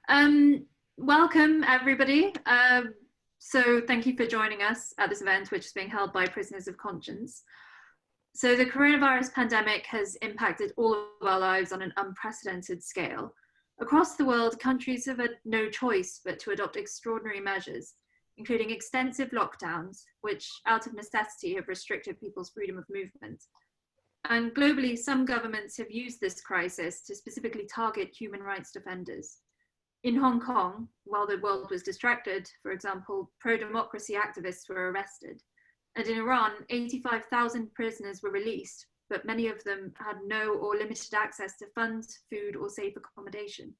Welcome, everybody. So thank you for joining us at this event, which is being held by Prisoners of Conscience. So the coronavirus pandemic has impacted all of our lives on an unprecedented scale. Across the world, countries have had no choice but to adopt extraordinary measures, including extensive lockdowns, which out of necessity have restricted people's freedom of movement. And globally, some governments have used this crisis to specifically target human rights defenders. In Hong Kong, while the world was distracted, for example, pro-democracy activists were arrested. And in Iran, 85,000 prisoners were released, but many of them had no or limited access to funds, food, or safe accommodation.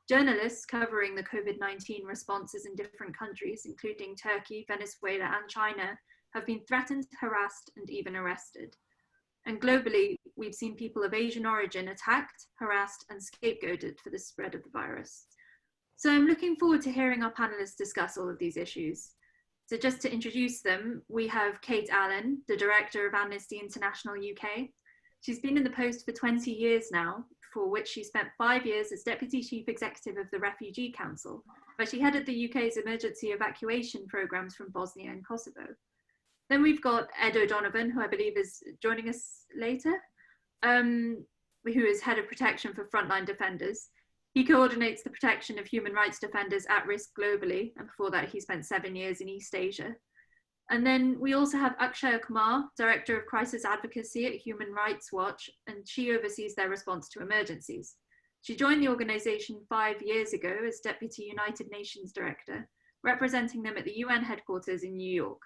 Journalists covering the COVID-19 responses in different countries, including Turkey, Venezuela, and China, have been threatened, harassed, and even arrested. And globally, we've seen people of Asian origin attacked, harassed, and scapegoated for the spread of the virus. So I'm looking forward to hearing our panelists discuss all of these issues. So just to introduce them, we have Kate Allen, the Director of Amnesty International UK. She's been in the post for 20 years now, for which she spent 5 years as Deputy Chief Executive of the Refugee Council, where she headed the UK's emergency evacuation programmes from Bosnia and Kosovo. Then we've got Ed O'Donovan, who I believe is joining us later, who is Head of Protection for Frontline Defenders. He coordinates the protection of human rights defenders at risk globally, and before that he spent 7 years in East Asia. And then we also have Akshaya Kumar, Director of Crisis Advocacy at Human Rights Watch, and she oversees their response to emergencies. She joined the organisation 5 years ago as Deputy United Nations Director, representing them at the UN headquarters in New York.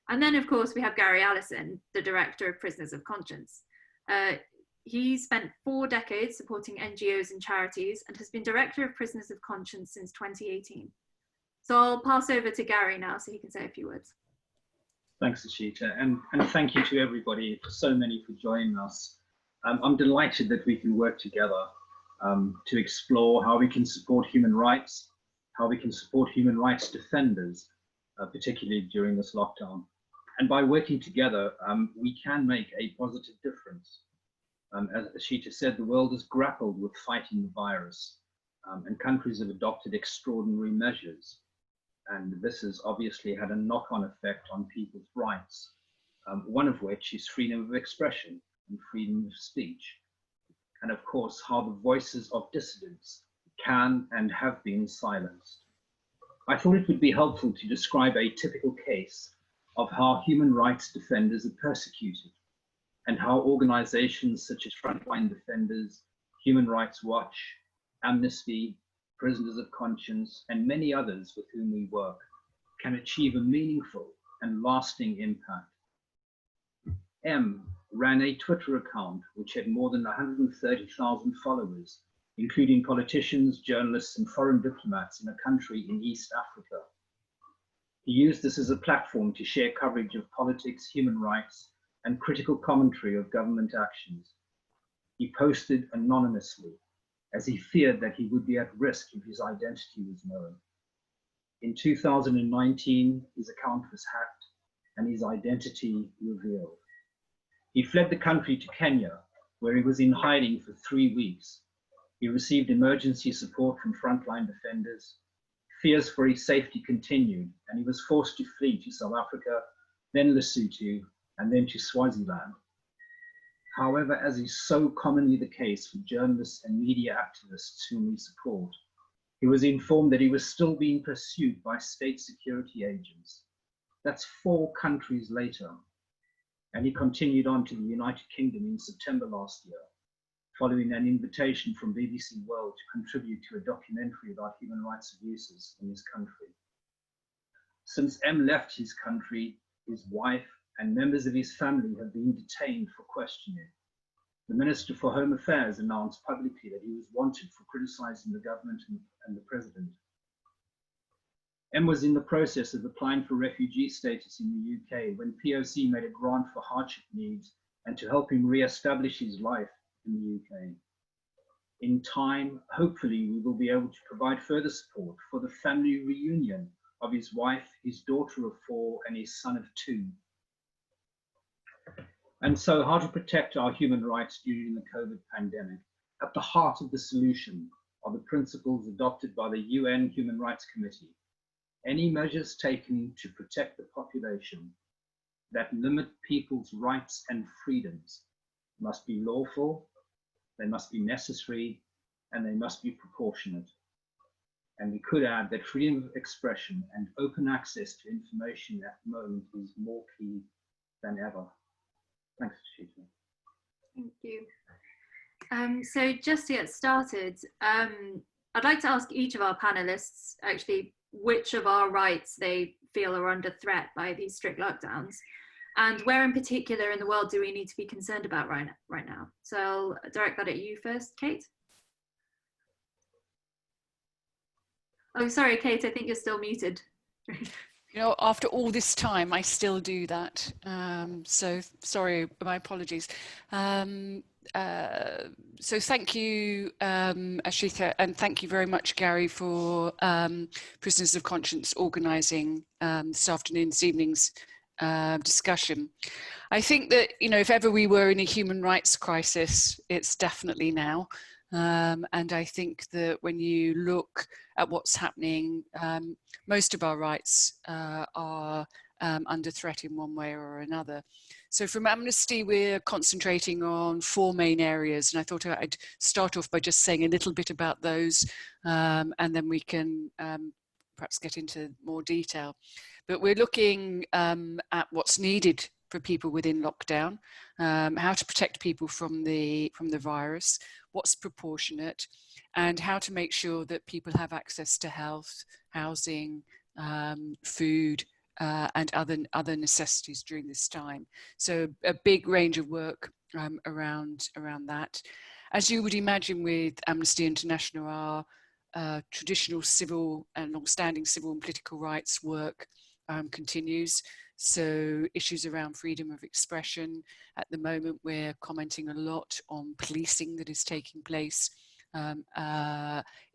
And then, of course, we have Gary Allison, the Director of Prisoners of Conscience. He spent 4 decades supporting NGOs and charities and has been Director of Prisoners of Conscience since 2018. So I'll pass over to Gary now so he can say a few words. Thanks, Ashita, and thank you to everybody, so many for joining us. I'm delighted that we can work together to explore how we can support human rights, how we can support human rights defenders, particularly during this lockdown. And by working together, we can make a positive difference. As Ashita said, the world has grappled with fighting the virus, and countries have adopted extraordinary measures. And this has obviously had a knock-on effect on people's rights, one of which is freedom of expression and freedom of speech. And of course, how the voices of dissidents can and have been silenced. I thought it would be helpful to describe a typical case of how human rights defenders are persecuted, and how organizations such as Frontline Defenders, Human Rights Watch, Amnesty, Prisoners of Conscience, and many others with whom we work can achieve a meaningful and lasting impact. M ran a Twitter account which had more than 130,000 followers, including politicians, journalists, and foreign diplomats in a country in East Africa. He used this as a platform to share coverage of politics, human rights, and critical commentary of government actions. He posted anonymously, as he feared that he would be at risk if his identity was known. In 2019, his account was hacked and his identity revealed. He fled the country to Kenya, where he was in hiding for 3 weeks. He received emergency support from Frontline Defenders. Fears for his safety continued, and he was forced to flee to South Africa, then Lesotho, and then to Swaziland. However, as is so commonly the case for journalists and media activists whom we support, he was informed that he was still being pursued by state security agents. That's 4 countries later. And he continued on to the United Kingdom in September last year, following an invitation from BBC World to contribute to a documentary about human rights abuses in his country. Since M left his country, his wife and members of his family have been detained for questioning. The Minister for Home Affairs announced publicly that he was wanted for criticizing the government and the president. M was in the process of applying for refugee status in the UK when POC made a grant for hardship needs and to help him re-establish his life in the UK. In time, hopefully, we will be able to provide further support for the family reunion of his wife, his daughter of 4, and his son of 2. And so, how to protect our human rights during the COVID pandemic? At the heart of the solution are the principles adopted by the UN Human Rights Committee. Any measures taken to protect the population that limit people's rights and freedoms must be lawful, they must be necessary, and they must be proportionate. And we could add that freedom of expression and open access to information at the moment is more key than ever. Thanks, Shita. Thank you. So just to get started, I'd like to ask each of our panelists actually which of our rights they feel are under threat by these strict lockdowns, and where in particular in the world do we need to be concerned about right now. So I'll direct that at you first, Kate. Oh, sorry, Kate, I think you're still muted. You know, after all this time, I still do that. So sorry, my apologies. So thank you, Ashita, and thank you very much, Gary, for Prisoners of Conscience organising this evening's discussion. I think that, you know, if ever we were in a human rights crisis, it's definitely now. And I think that when you look at what's happening, most of our rights are under threat in one way or another. So from Amnesty, we're concentrating on 4 main areas, and I thought I'd start off by just saying a little bit about those, and then we can perhaps get into more detail. But we're looking at what's needed for people within lockdown, how to protect people from the virus, what's proportionate, and how to make sure that people have access to health, housing, food, and other necessities during this time. So a big range of work around that. As you would imagine, with Amnesty International, our traditional civil and long-standing civil and political rights work continues. So issues around freedom of expression. At the moment, we're commenting a lot on policing that is taking place in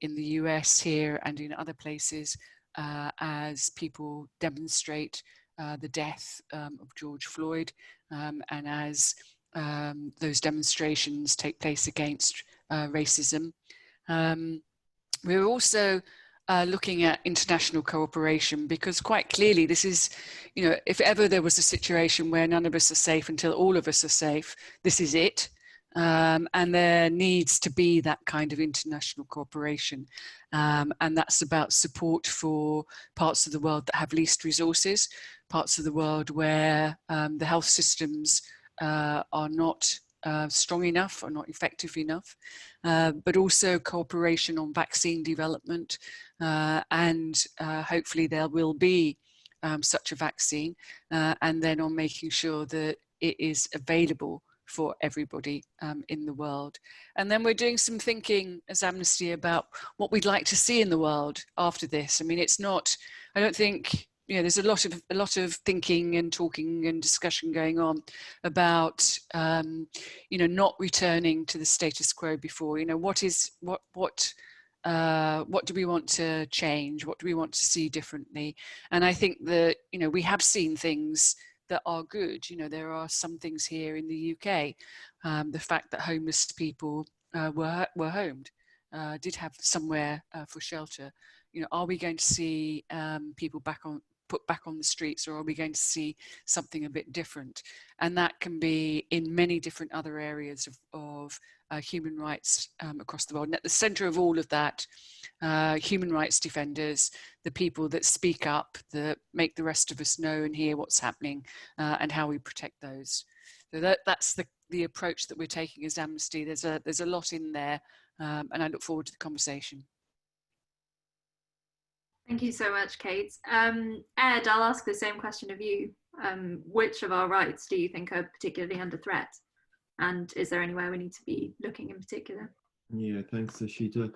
the US here and in other places as people demonstrate the death of George Floyd, and as those demonstrations take place against racism. We're also looking at international cooperation, because quite clearly this is, you know, if ever there was a situation where none of us are safe until all of us are safe, this is it. And there needs to be that kind of international cooperation. And that's about support for parts of the world that have least resources, parts of the world where the health systems are not strong enough or not effective enough, but also cooperation on vaccine development, and hopefully there will be such a vaccine, and then on making sure that it is available for everybody in the world. And then we're doing some thinking as Amnesty about what we'd like to see in the world after this. I mean, it's not, I don't think, you know, there's a lot of thinking and talking and discussion going on about, you know, not returning to the status quo before. You know, what do we want to change? What do we want to see differently? And I think that, you know, we have seen things that are good. You know, there are some things here in the UK. The fact that homeless people were homed, did have somewhere for shelter. You know, are we going to see people put back on the streets, or are we going to see something a bit different? And that can be in many different other areas of human rights across the world. And at the center of all of that, human rights defenders, the people that speak up, that make the rest of us know and hear what's happening, and how we protect those. So that's the approach that we're taking as Amnesty. There's a lot in there, and I look forward to the conversation. Thank you so much, Kate. Ed, I'll ask the same question of you. Which of our rights do you think are particularly under threat? And is there anywhere we need to be looking in particular? Yeah, thanks, Ashita.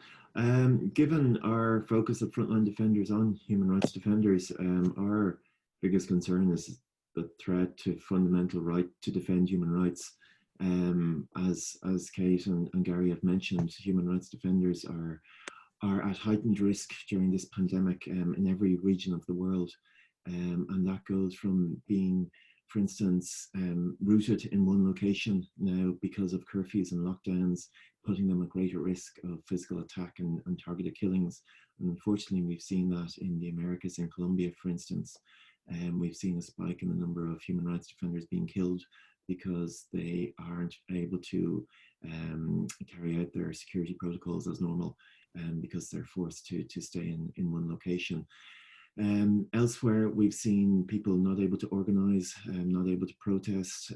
Given our focus of frontline defenders on human rights defenders, our biggest concern is the threat to fundamental right to defend human rights. As Kate and Gary have mentioned, human rights defenders are at heightened risk during this pandemic in every region of the world. And that goes from being for instance, rooted in one location now because of curfews and lockdowns, putting them at greater risk of physical attack and targeted killings. And unfortunately, we've seen that in the Americas, in Colombia, for instance. We've seen a spike in the number of human rights defenders being killed because they aren't able to carry out their security protocols as normal, because they're forced to stay in one location. Elsewhere, we've seen people not able to organize, not able to protest,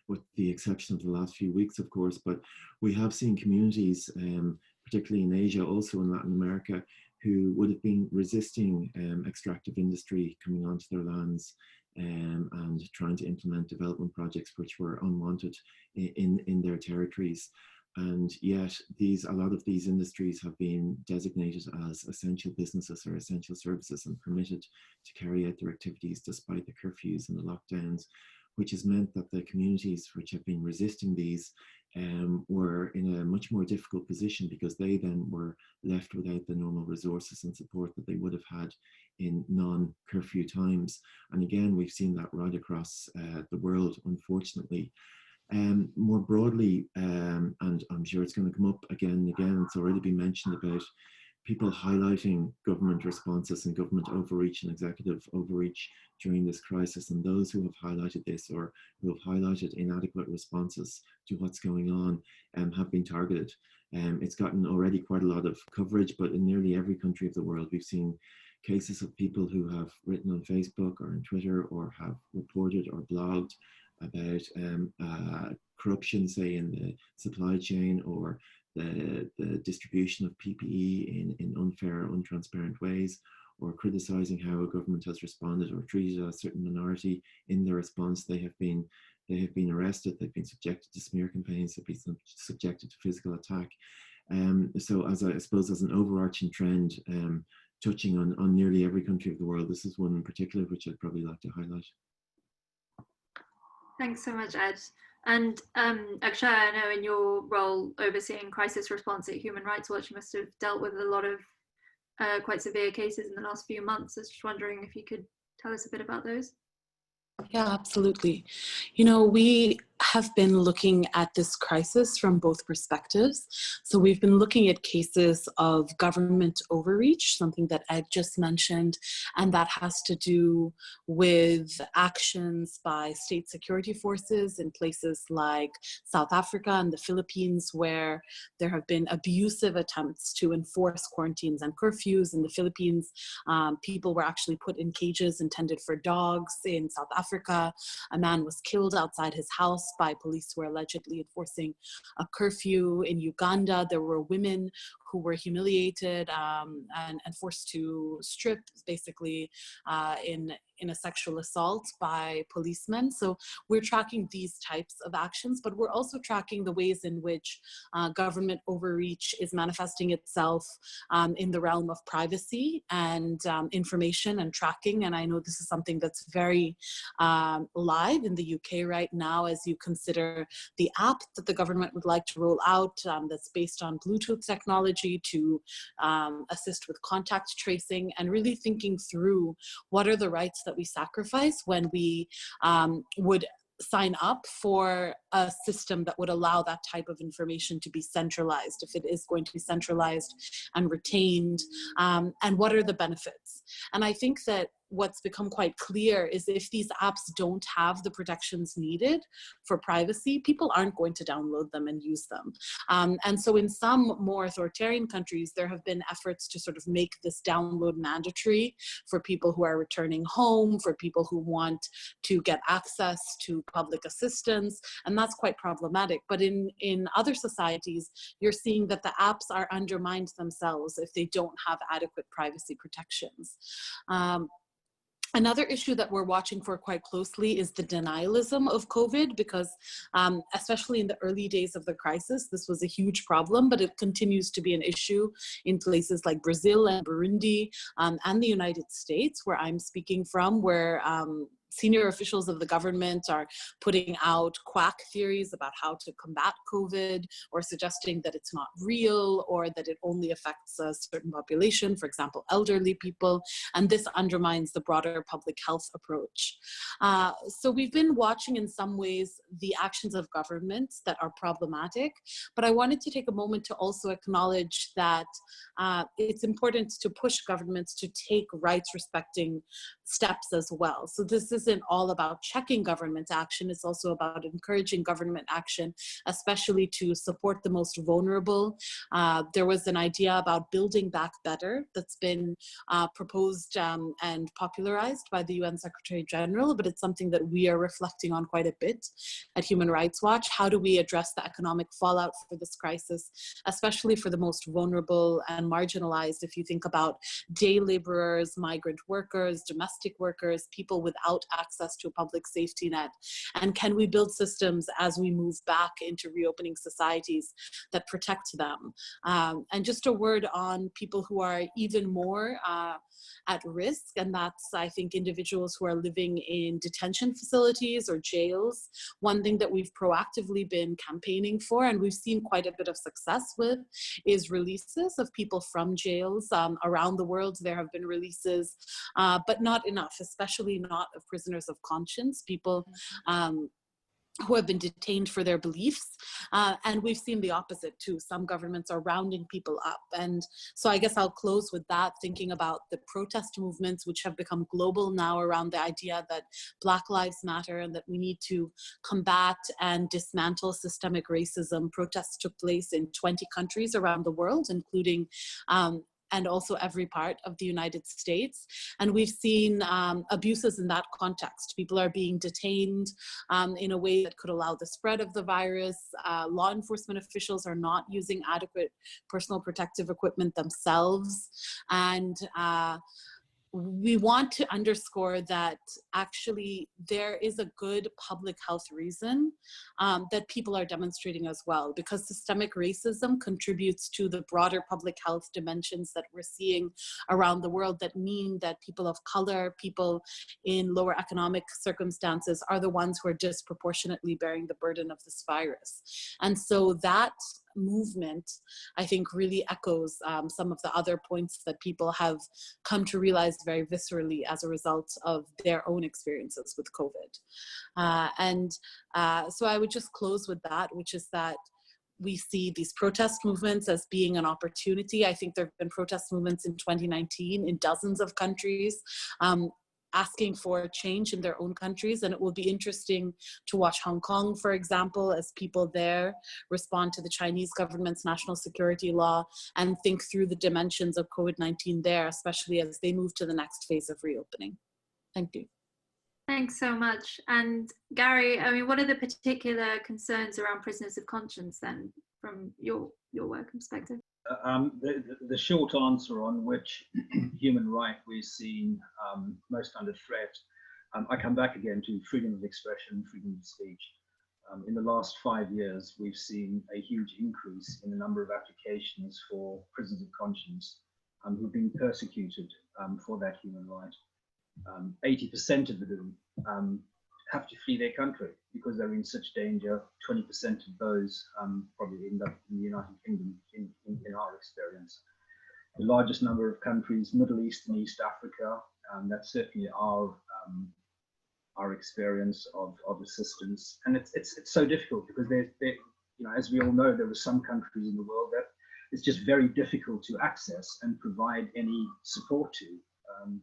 with the exception of the last few weeks, of course. But we have seen communities, particularly in Asia, also in Latin America, who would have been resisting extractive industry coming onto their lands, and trying to implement development projects which were unwanted in their territories. And yet a lot of these industries have been designated as essential businesses or essential services and permitted to carry out their activities despite the curfews and the lockdowns, which has meant that the communities which have been resisting these were in a much more difficult position, because they then were left without the normal resources and support that they would have had in non-curfew times. And again, we've seen that right across the world, unfortunately. More broadly, and I'm sure it's going to come up again and again, it's already been mentioned about people highlighting government responses and government overreach and executive overreach during this crisis, and those who have highlighted this or who have highlighted inadequate responses to what's going on have been targeted. It's gotten already quite a lot of coverage, but in nearly every country of the world, we've seen cases of people who have written on Facebook or on Twitter or have reported or blogged about corruption, say, in the supply chain, or the distribution of PPE in unfair, untransparent ways, or criticizing how a government has responded or treated a certain minority in their response. They have been arrested, they've been subjected to smear campaigns, they've been subjected to physical attack. So as I suppose as an overarching trend, touching on nearly every country of the world, this is one in particular which I'd probably like to highlight. Thanks so much, Ed. And Akshay, I know in your role overseeing crisis response at Human Rights Watch, you must have dealt with a lot of quite severe cases in the last few months. I was just wondering if you could tell us a bit about those. Yeah, absolutely. You know, we have been looking at this crisis from both perspectives. So we've been looking at cases of government overreach, something that Ed just mentioned, and that has to do with actions by state security forces in places like South Africa and the Philippines, where there have been abusive attempts to enforce quarantines and curfews. In the Philippines, people were actually put in cages intended for dogs. In South Africa, a man was killed outside his house by police who were allegedly enforcing a curfew. In Uganda, there were women who were humiliated and forced to strip, basically, in a sexual assault by policemen. So we're tracking these types of actions, but we're also tracking the ways in which government overreach is manifesting itself in the realm of privacy and information and tracking. And I know this is something that's very live in the UK right now, as you consider the app that the government would like to roll out that's based on Bluetooth technology to assist with contact tracing, and really thinking through what are the rights that we sacrifice when we would sign up for a system that would allow that type of information to be centralized, if it is going to be centralized and retained, and what are the benefits. And I think that what's become quite clear is if these apps don't have the protections needed for privacy, people aren't going to download them and use them. And so in some more authoritarian countries, there have been efforts to sort of make this download mandatory for people who are returning home, for people who want to get access to public assistance, and that's quite problematic. But in other societies, you're seeing that the apps are undermined themselves if they don't have adequate privacy protections. Another issue that we're watching for quite closely is the denialism of COVID, because especially in the early days of the crisis, this was a huge problem, but it continues to be an issue in places like Brazil and Burundi and the United States, where I'm speaking from, where senior officials of the government are putting out quack theories about how to combat COVID, or suggesting that it's not real, or that it only affects a certain population, for example, elderly people, and this undermines the broader public health approach. So we've been watching in some ways the actions of governments that are problematic, but I wanted to take a moment to also acknowledge that it's important to push governments to take rights-respecting steps as well. So this isn't all about checking government action, it's also about encouraging government action, especially to support the most vulnerable. There was an idea about building back better that's been proposed and popularized by the UN Secretary General, but it's something that we are reflecting on quite a bit at Human Rights Watch. How do we address the economic fallout for this crisis, especially for the most vulnerable and marginalized? If you think about day laborers, migrant workers, domestic workers, people without access to a public safety net, and can we build systems as we move back into reopening societies that protect them? And just a word on people who are even more at risk, and that's, I think, individuals who are living in detention facilities or jails. One thing that we've proactively been campaigning for, and we've seen quite a bit of success with, is releases of people from jails. Around the world, there have been releases, but not enough, especially not of prisoners of conscience, people who have been detained for their beliefs. And we've seen the opposite too. Some governments are rounding people up. And so I guess I'll close with that, thinking about the protest movements, which have become global now around the idea that Black Lives Matter and that we need to combat and dismantle systemic racism. Protests took place in 20 countries around the world, including and also every part of the United States. And we've seen abuses in that context. People are being detained in a way that could allow the spread of the virus. Law enforcement officials are not using adequate personal protective equipment themselves. And we want to underscore that actually there is a good public health reason that people are demonstrating as well, because systemic racism contributes to the broader public health dimensions that we're seeing around the world, that mean that people of color, people in lower economic circumstances are the ones who are disproportionately bearing the burden of this virus. And so that movement, I think, really echoes some of the other points that people have come to realize very viscerally as a result of their own experiences with COVID. So I would just close with that, which is that we see these protest movements as being an opportunity. I think there have been protest movements in 2019 in dozens of countries, asking for change in their own countries. And it will be interesting to watch Hong Kong, for example, as people there respond to the Chinese government's national security law and think through the dimensions of COVID-19 there, especially as they move to the next phase of reopening. Thank you. Thanks so much. And Gary, I mean, what are the particular concerns around prisoners of conscience then, from your work perspective? The short answer on which human right we're seeing most under threat, I come back again to freedom of expression, freedom of speech. In the last 5 years, we've seen a huge increase in the number of applications for prisoners of conscience who've been persecuted for that human right. 80% of them have to flee their country because they're in such danger. 20% of those probably end up in the United Kingdom in our experience. The largest number of countries, Middle East and East Africa, that's certainly our experience of assistance. And it's so difficult because as we all know, there are some countries in the world that it's just very difficult to access and provide any support to.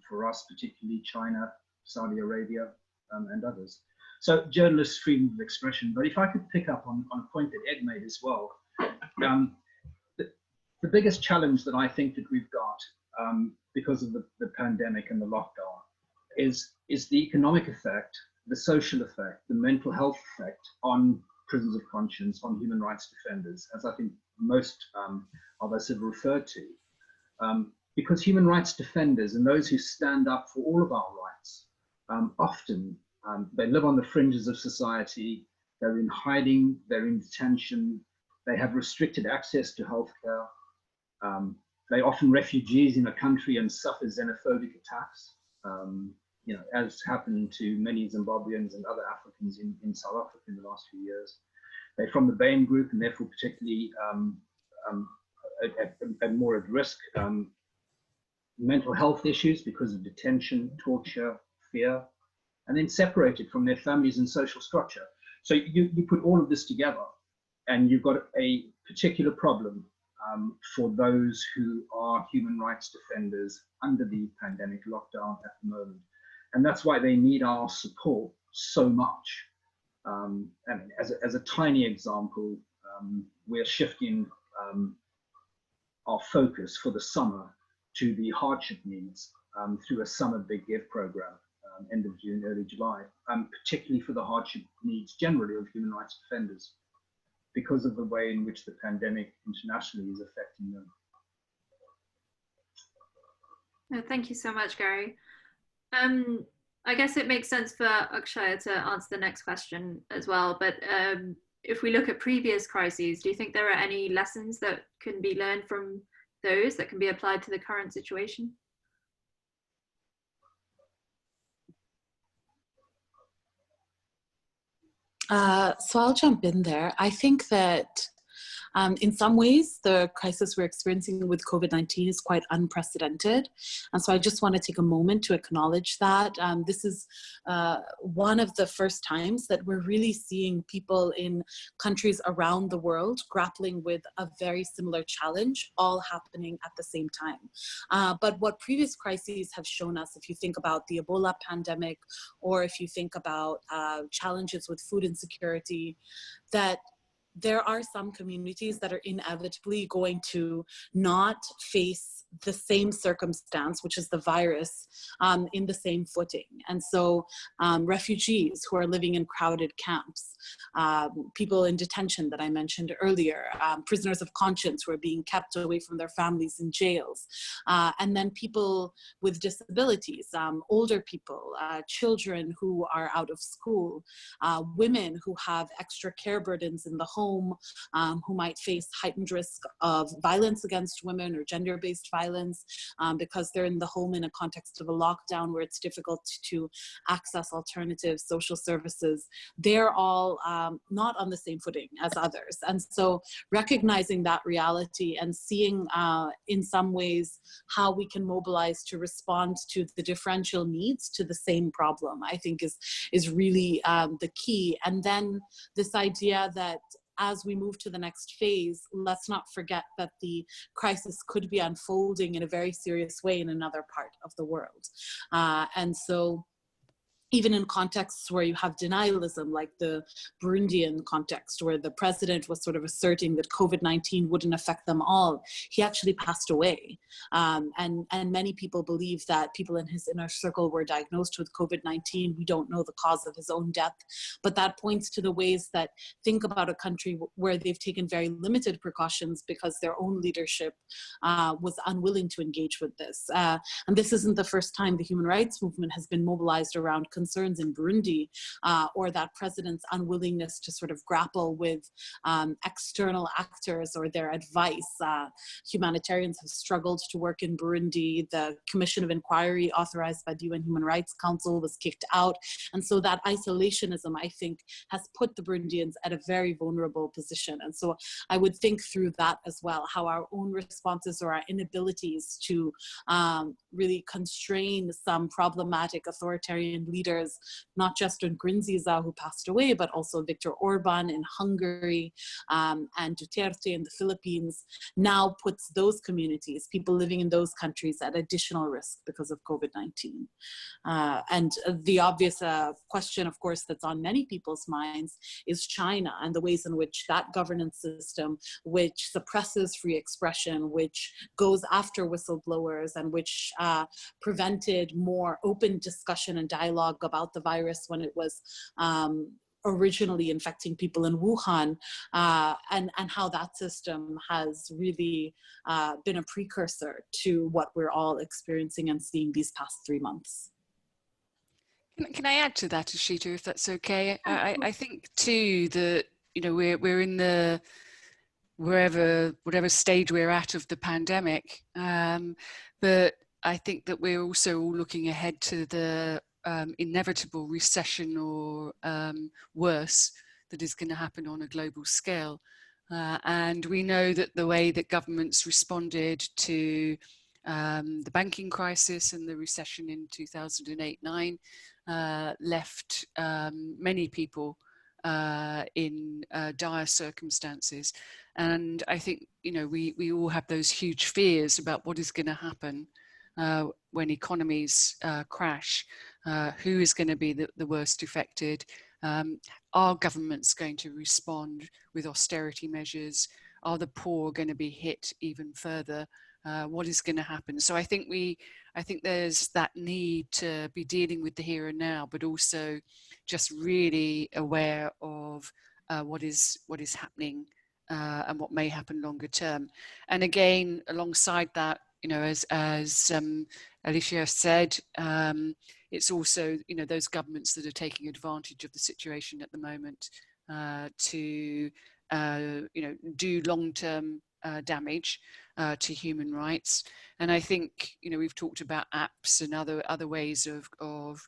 For us, particularly China, Saudi Arabia, and others. So journalists' freedom of expression. But if I could pick up on a point that Ed made as well, the biggest challenge that I think that we've got because of the pandemic and the lockdown is the economic effect, the social effect, the mental health effect on prisoners of conscience, on human rights defenders, as I think most of us have referred to. Because human rights defenders and those who stand up for all of our rights, often they live on the fringes of society, they're in hiding, they're in detention, they have restricted access to healthcare, they're often refugees in a country and suffer xenophobic attacks. as happened to many Zimbabweans and other Africans in South Africa in the last few years. They're from the BAME group and therefore particularly more at risk. Mental health issues because of detention, torture, fear, and then separated from their families and social structure. So you put all of this together and you've got a particular problem for those who are human rights defenders under the pandemic lockdown at the moment. And that's why they need our support so much. And as a tiny example, we're shifting our focus for the summer to the hardship needs through a summer big give program, end of June, early July, particularly for the hardship needs generally of human rights defenders, because of the way in which the pandemic internationally is affecting them. No, thank you so much, Gary. I guess it makes sense for Akshaya to answer the next question as well, but if we look at previous crises, do you think there are any lessons that can be learned from those that can be applied to the current situation? So I'll jump in there. I think that in some ways, the crisis we're experiencing with COVID-19 is quite unprecedented. And so I just want to take a moment to acknowledge that. This is one of the first times that we're really seeing people in countries around the world grappling with a very similar challenge, all happening at the same time. But what previous crises have shown us, if you think about the Ebola pandemic, or if you think about challenges with food insecurity, that there are some communities that are inevitably going to not face the same circumstance, which is the virus, in the same footing. And so refugees who are living in crowded camps, people in detention that I mentioned earlier, prisoners of conscience who are being kept away from their families in jails, and then people with disabilities, older people, children who are out of school, women who have extra care burdens in the home, who might face heightened risk of violence against women or gender-based violence because they're in the home in a context of a lockdown where it's difficult to access alternative social services. They're all not on the same footing as others. And so recognizing that reality and seeing in some ways how we can mobilize to respond to the differential needs to the same problem, I think is really the key. And then this idea that as we move to the next phase, let's not forget that the crisis could be unfolding in a very serious way in another part of the world. And so even in contexts where you have denialism, like the Burundian context, where the president was sort of asserting that COVID-19 wouldn't affect them all, he actually passed away. And many people believe that people in his inner circle were diagnosed with COVID-19. We don't know the cause of his own death, but that points to the ways that think about a country where they've taken very limited precautions because their own leadership was unwilling to engage with this. And this isn't the first time the human rights movement has been mobilized around concerns in Burundi, or that president's unwillingness to sort of grapple with external actors or their advice. Humanitarians have struggled to work in Burundi. The Commission of Inquiry authorized by the UN Human Rights Council was kicked out. And so that isolationism, I think, has put the Burundians at a very vulnerable position. And so I would think through that as well, how our own responses or our inabilities to really constrain some problematic authoritarian leaders, not just Nkurunziza, who passed away, but also Viktor Orban in Hungary and Duterte in the Philippines, now puts those communities, people living in those countries, at additional risk because of COVID-19. And the obvious question, of course, that's on many people's minds is China and the ways in which that governance system, which suppresses free expression, which goes after whistleblowers, and which prevented more open discussion and dialogue about the virus when it was originally infecting people in Wuhan, and how that system has really been a precursor to what we're all experiencing and seeing these past 3 months. Can I add to that, Ashita, if that's okay? I think too that, you know, we're in the whatever stage we're at of the pandemic, but I think that we're also all looking ahead to the inevitable recession or worse that is going to happen on a global scale. And we know that the way that governments responded to the banking crisis and the recession in 2008-9 left many people in dire circumstances. And I think, you know, we all have those huge fears about what is going to happen when economies crash. Who is going to be the worst affected? Are governments going to respond with austerity measures? Are the poor going to be hit even further? What is going to happen? So I think there's that need to be dealing with the here and now, but also just really aware of what is happening and what may happen longer term. And again, alongside that, you know, as Alicia said, it's also, you know, those governments that are taking advantage of the situation at the moment to, you know, do long-term damage to human rights. And I think, you know, we've talked about apps and other ways of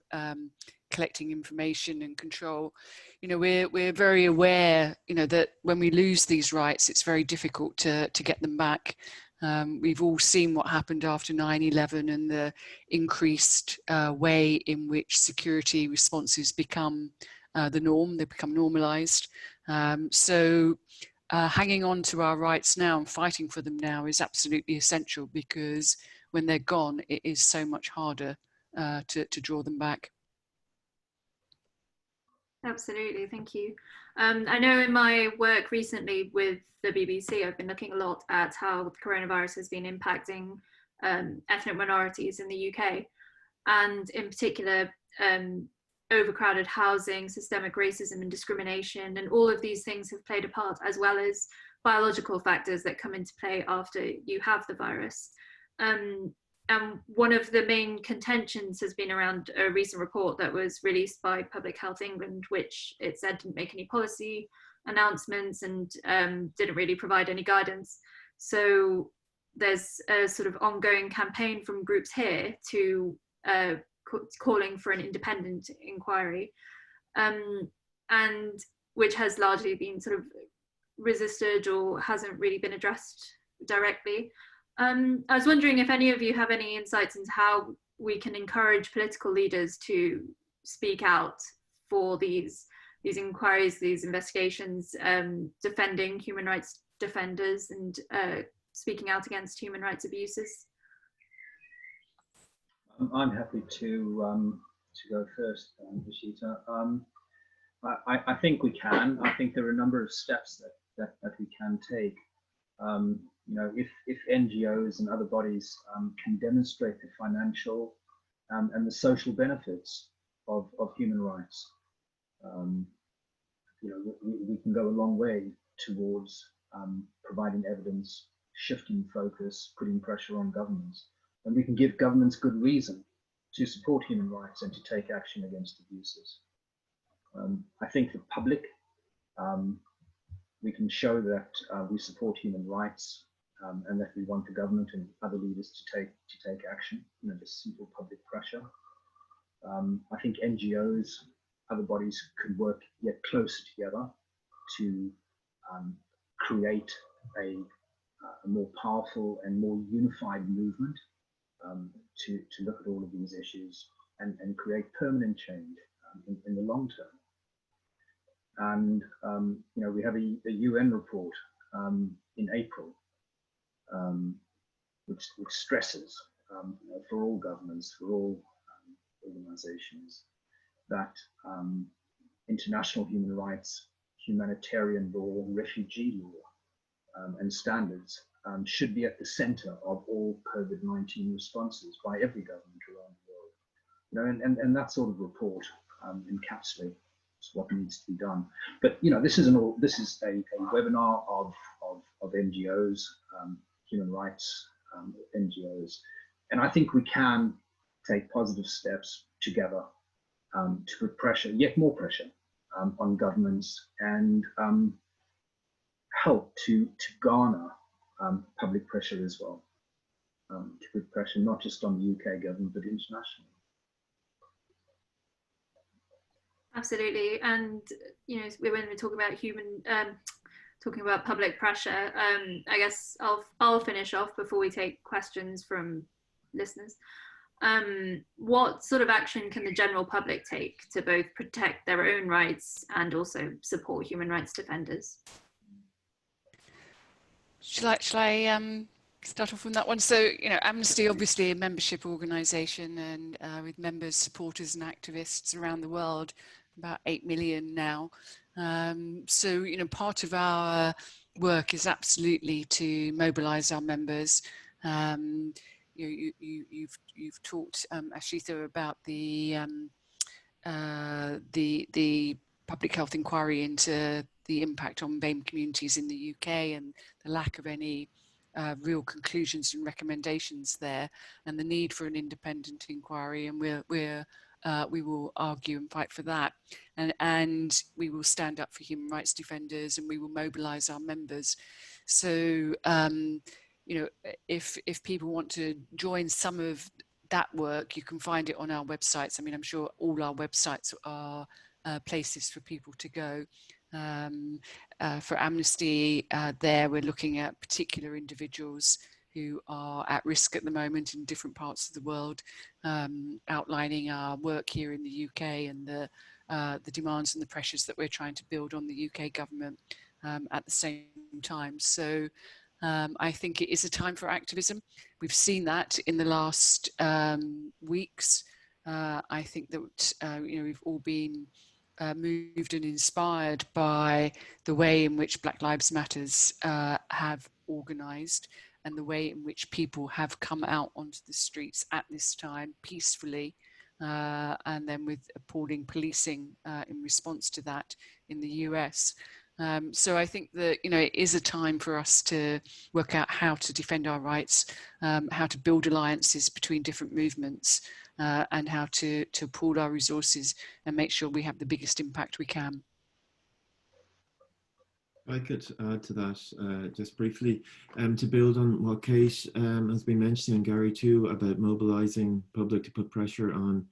collecting information and control. You know, we're very aware, you know, that when we lose these rights, it's very difficult to get them back. We've all seen what happened after 9/11 and the increased way in which security responses become the norm. They become normalized. So hanging on to our rights now and fighting for them now is absolutely essential, because when they're gone, it is so much harder to draw them back. Absolutely, thank you. I know in my work recently with the BBC, I've been looking a lot at how the coronavirus has been impacting ethnic minorities in the UK, and in particular, overcrowded housing, systemic racism and discrimination, and all of these things have played a part, as well as biological factors that come into play after you have the virus. And one of the main contentions has been around a recent report that was released by Public Health England, which it said didn't make any policy announcements and didn't really provide any guidance. So there's a sort of ongoing campaign from groups here to calling for an independent inquiry, and which has largely been sort of resisted or hasn't really been addressed directly. I was wondering if any of you have any insights into how we can encourage political leaders to speak out for these inquiries, these investigations, defending human rights defenders and speaking out against human rights abuses. I'm happy to go first, Rashida. I think we can. I think there are a number of steps that we can take. You know, if NGOs and other bodies can demonstrate the financial and the social benefits of human rights, you know, we can go a long way towards providing evidence, shifting focus, putting pressure on governments, and we can give governments good reason to support human rights and to take action against abuses. I think the public, we can show that we support human rights and that we want the government and other leaders to take action. You know, just simple public pressure. I think NGOs, other bodies could work yet closer together to create a more powerful and more unified movement to look at all of these issues and create permanent change in the long term. And you know, we have a UN report in April, which stresses you know, for all governments, for all organizations, that international human rights, humanitarian law, refugee law, and standards should be at the center of all COVID-19 responses by every government around the world. You know, and that sort of report encapsulates what needs to be done. But you know, this is a webinar of NGOs, human rights NGOs, and I think we can take positive steps together to put pressure, yet more pressure, on governments and help to garner public pressure as well, to put pressure not just on the UK government but internationally. Absolutely, and when we're talking about talking about public pressure, I guess I'll finish off before we take questions from listeners. What sort of action can the general public take to both protect their own rights and also support human rights defenders? Shall I start off on that one? So, Amnesty, obviously a membership organisation, and with members, supporters and activists around the world, about 8 million now. So, part of our work is absolutely to mobilise our members. You've talked, Ashita, about the public health inquiry into the impact on BAME communities in the UK and the lack of any real conclusions and recommendations there, and the need for an independent inquiry, and we will argue and fight for that, and we will stand up for human rights defenders, and we will mobilise our members. So if people want to join some of that work, you can find it on our websites. I mean, I'm sure all our websites are places for people to go. For Amnesty, there we're looking at particular individuals who are at risk at the moment in different parts of the world, outlining our work here in the UK and the demands and the pressures that we're trying to build on the UK government at the same time. So I think it is a time for activism. We've seen that in the last weeks. I think that we've all been moved and inspired by the way in which Black Lives Matters have organised, and the way in which people have come out onto the streets at this time peacefully, and then with appalling policing in response to that in the US. So I think that it is a time for us to work out how to defend our rights, how to build alliances between different movements, and how to pool our resources and make sure we have the biggest impact we can. I could add to that just briefly, to build on what Kate has been mentioning, Gary too, about mobilising public to put pressure on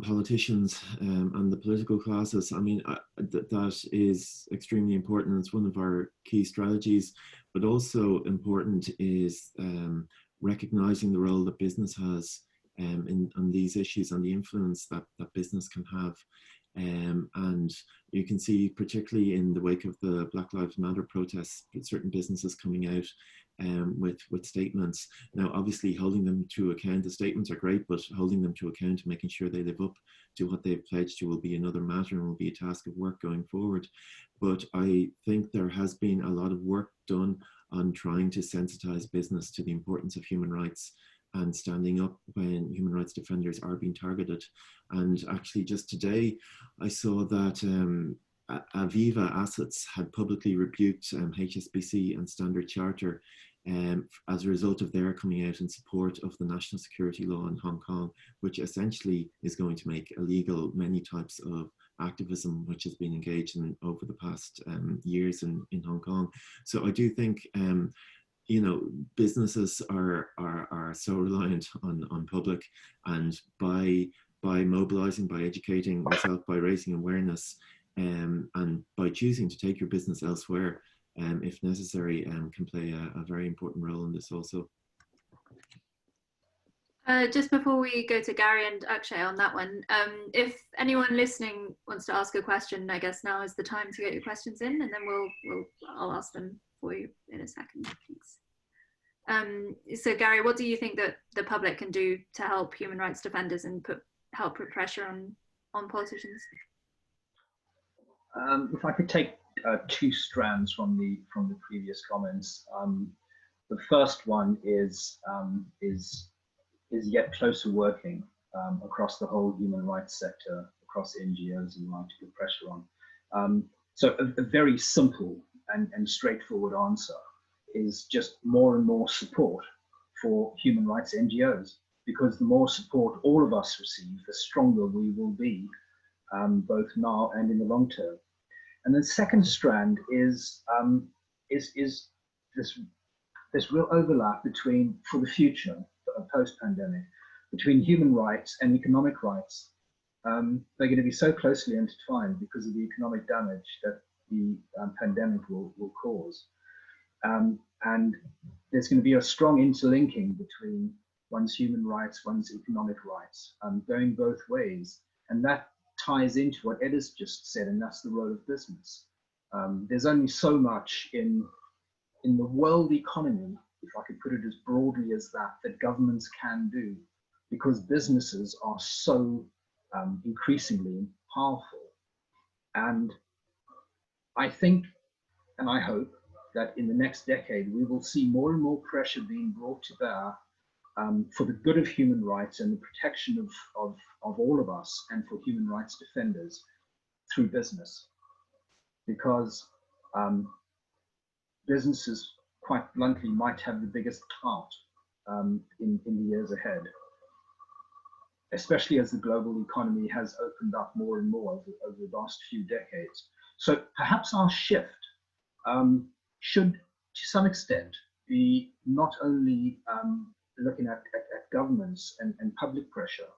politicians and the political classes. I mean, that is extremely important. It's one of our key strategies, but also important is recognising the role that business has on these issues and the influence that business can have. And you can see, particularly in the wake of the Black Lives Matter protests, certain businesses coming out with statements. Now, obviously, holding them to account, the statements are great, but holding them to account and making sure they live up to what they've pledged to will be another matter and will be a task of work going forward. But I think there has been a lot of work done on trying to sensitize business to the importance of human rights and standing up when human rights defenders are being targeted. And actually just today, I saw that Aviva Assets had publicly rebuked HSBC and Standard Chartered as a result of their coming out in support of the national security law in Hong Kong, which essentially is going to make illegal many types of activism which has been engaged in over the past years in Hong Kong. So I do think businesses are so reliant on public, and by mobilizing, by educating yourself, by raising awareness, and by choosing to take your business elsewhere, if necessary, can play a very important role in this also. Just before we go to Gary and Akshay on that one, if anyone listening wants to ask a question, I guess now is the time to get your questions in, and then I'll ask them for you in a second. Thanks. So Gary, what do you think that the public can do to help human rights defenders and help put pressure on politicians? If I could take two strands from the previous comments. The first one is yet closer working across the whole human rights sector, across NGOs and right to put pressure on. So a very simple and straightforward answer is just more and more support for human rights NGOs, because the more support all of us receive, the stronger we will be, both now and in the long term. And the second strand is this real overlap between, for the future, post-pandemic, between human rights and economic rights. they're going to be so closely intertwined because of the economic damage that the pandemic will cause. And there's going to be a strong interlinking between one's human rights, one's economic rights, going both ways. And that ties into what Ed has just said, and that's the role of business. There's only so much in the world economy, if I could put it as broadly as that governments can do, because businesses are so increasingly powerful. And I think, and I hope, that in the next decade, we will see more and more pressure being brought to bear for the good of human rights and the protection of all of us and for human rights defenders through business. Because businesses, quite bluntly, might have the biggest clout in the years ahead, especially as the global economy has opened up more and more over the last few decades. So perhaps our shift should, to some extent, be not only looking at governments and public pressure,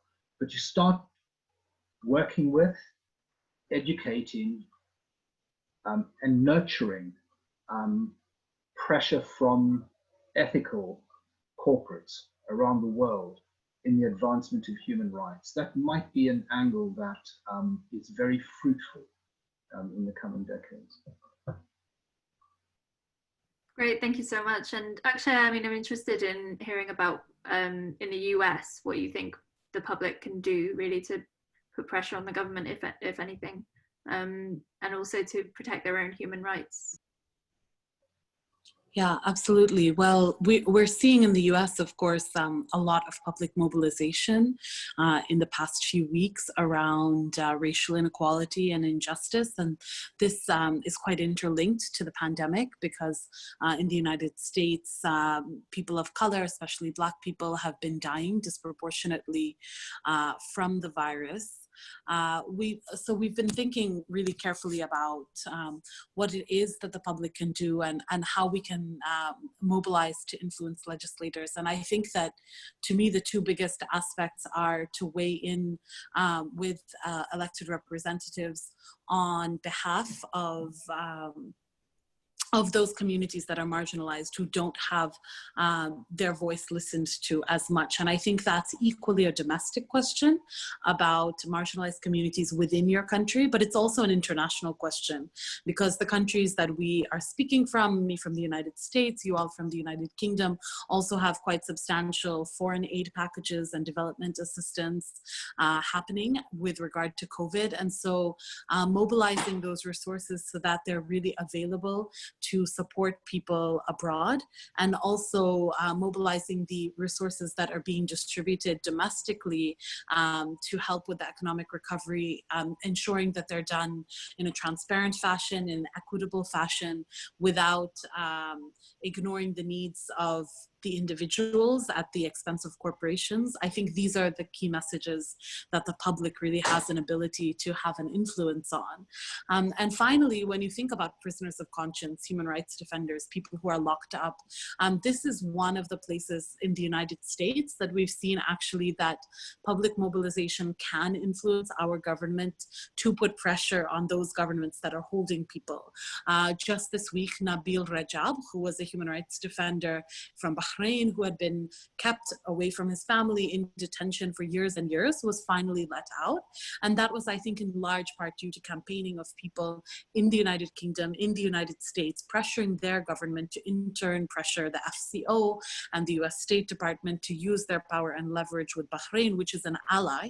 but to start working with, educating, and nurturing pressure from ethical corporates around the world in the advancement of human rights. That might be an angle that is very fruitful in the coming decades. Great, thank you so much. And actually, I mean, I'm interested in hearing about in the US, what you think the public can do really to put pressure on the government, if anything, and also to protect their own human rights. Yeah, absolutely. Well, we're seeing in the US, of course, a lot of public mobilization in the past few weeks around racial inequality and injustice. And this is quite interlinked to the pandemic because in the United States, people of color, especially Black people, have been dying disproportionately from the virus. So we've been thinking really carefully about what it is that the public can do and how we can mobilize to influence legislators. And I think that, to me, the two biggest aspects are to weigh in with elected representatives on behalf of those communities that are marginalized, who don't have their voice listened to as much. And I think that's equally a domestic question about marginalized communities within your country, but it's also an international question, because the countries that we are speaking from, me from the United States, you all from the United Kingdom, also have quite substantial foreign aid packages and development assistance happening with regard to COVID. And so mobilizing those resources so that they're really available to support people abroad, and also mobilizing the resources that are being distributed domestically to help with the economic recovery, ensuring that they're done in a transparent fashion, in an equitable fashion, without ignoring the needs of the individuals at the expense of corporations. I think these are the key messages that the public really has an ability to have an influence on. And finally, when you think about prisoners of conscience, human rights defenders, people who are locked up, this is one of the places in the United States that we've seen actually that public mobilization can influence our government to put pressure on those governments that are holding people. Just this week, Nabil Rajab, who was a human rights defender from Bahrain, who had been kept away from his family in detention for years and years, was finally let out. And that was, I think, in large part due to campaigning of people in the United Kingdom, in the United States, pressuring their government to in turn pressure the FCO and the US State Department to use their power and leverage with Bahrain, which is an ally,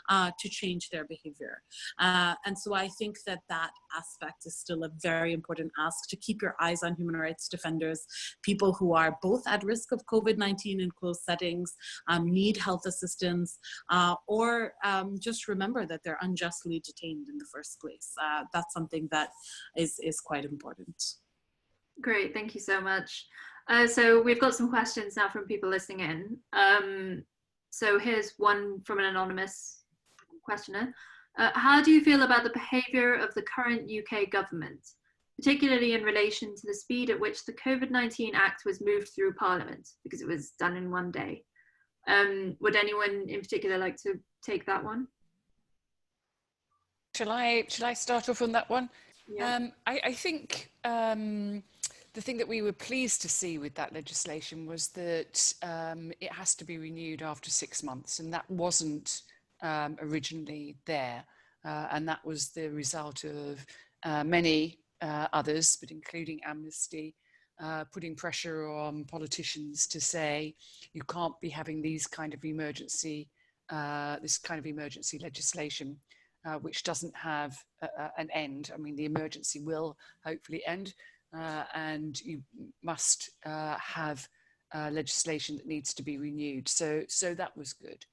to change their behavior. And so I think that that aspect is still a very important ask, to keep your eyes on human rights defenders, people who are both at risk of COVID-19 in closed settings, need health assistance, or just remember that they're unjustly detained in the first place. That's something that is quite important. Great, thank you so much. So we've got some questions now from people listening in. So here's one from an anonymous questioner. How do you feel about the behaviour of the current UK government, particularly in relation to the speed at which the COVID-19 Act was moved through Parliament, because it was done in one day? Would anyone in particular like to take that one? Shall I start off on that one? Yeah. I think the thing that we were pleased to see with that legislation was that it has to be renewed after 6 months, and that wasn't originally there. And that was the result of many others, but including Amnesty, putting pressure on politicians to say you can't be having these kind of emergency, this kind of emergency legislation, which doesn't have an end. I mean, the emergency will hopefully end, and you must have legislation that needs to be renewed. So that was good.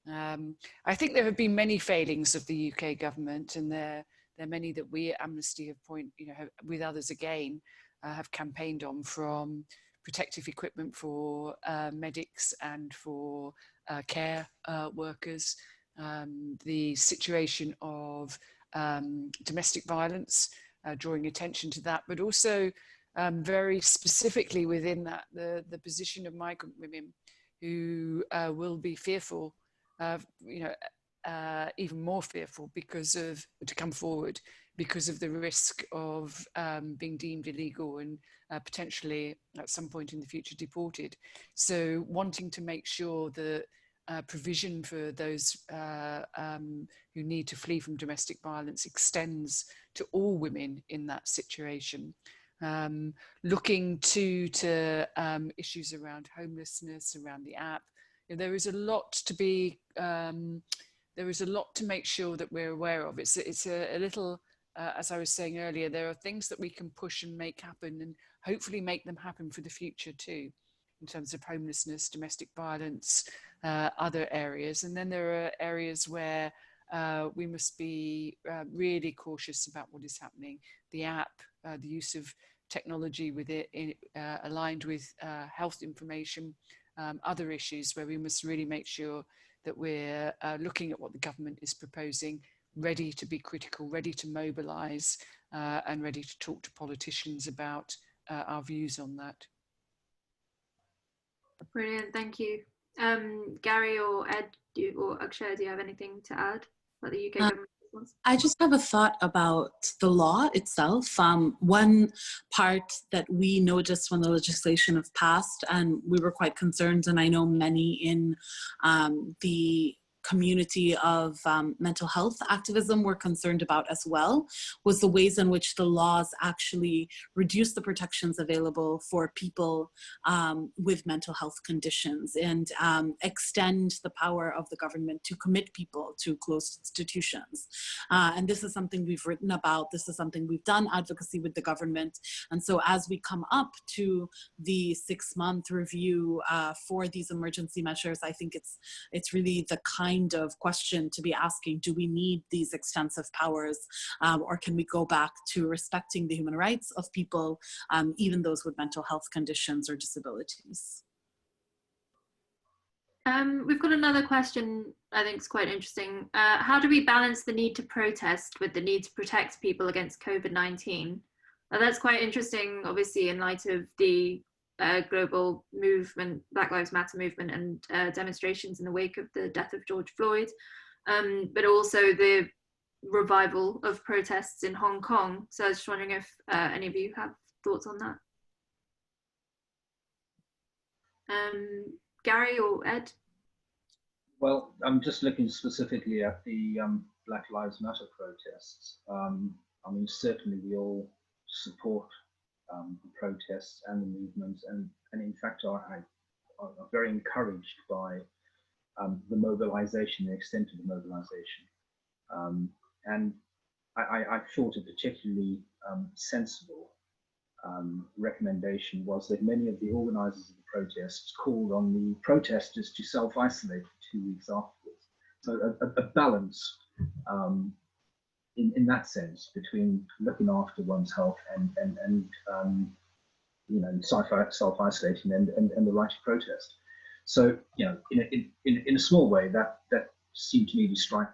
I think there have been many failings of the UK government, and there are many that we at Amnesty have with others again, have campaigned on, from protective equipment for medics and for care workers, the situation of domestic violence, drawing attention to that, but also very specifically within that, the position of migrant women who will be fearful, even more fearful to come forward because of the risk of being deemed illegal and potentially at some point in the future deported. So wanting to make sure that provision for those who need to flee from domestic violence extends to all women in that situation. Looking to issues around homelessness, around the app. There is a lot to be, there is a lot to make sure that we're aware of. It's a little, as I was saying earlier, there are things that we can push and make happen, and hopefully make them happen for the future too, in terms of homelessness, domestic violence, other areas. And then there are areas where we must be really cautious about what is happening. The app, the use of technology with it aligned with health information, other issues where we must really make sure that we're looking at what the government is proposing, ready to be critical, ready to mobilise, and ready to talk to politicians about our views on that. Brilliant, thank you. Gary or Ed or Akshay, do you have anything to add about the UK government response? I just have a thought about the law itself. One part that we noticed when the legislation was passed, and we were quite concerned, and I know many in the community of mental health activism were concerned about as well, was the ways in which the laws actually reduce the protections available for people with mental health conditions, and extend the power of the government to commit people to closed institutions. And this is something we've written about. This is something we've done advocacy with the government. And so as we come up to the 6-month review for these emergency measures, I think it's really the kind of question to be asking: do we need these extensive powers, or can we go back to respecting the human rights of people, even those with mental health conditions or disabilities? We've got another question I think is quite interesting. How do we balance the need to protest with the need to protect people against COVID-19? That's quite interesting, obviously, in light of the global movement, Black Lives Matter movement, and demonstrations in the wake of the death of George Floyd, but also the revival of protests in Hong Kong. So I was just wondering if any of you have thoughts on that. Gary or Ed? Well, I'm just looking specifically at the Black Lives Matter protests. I mean, certainly we all support the protests and the movements, and in fact are very encouraged by the mobilization, the extent of the mobilization. And I thought a particularly sensible recommendation was that many of the organizers of the protests called on the protesters to self-isolate for 2 weeks afterwards. So a balance in that sense between looking after one's health and you know, self-isolating and the right to protest. So, you know, in a small way, that seemed to me to strike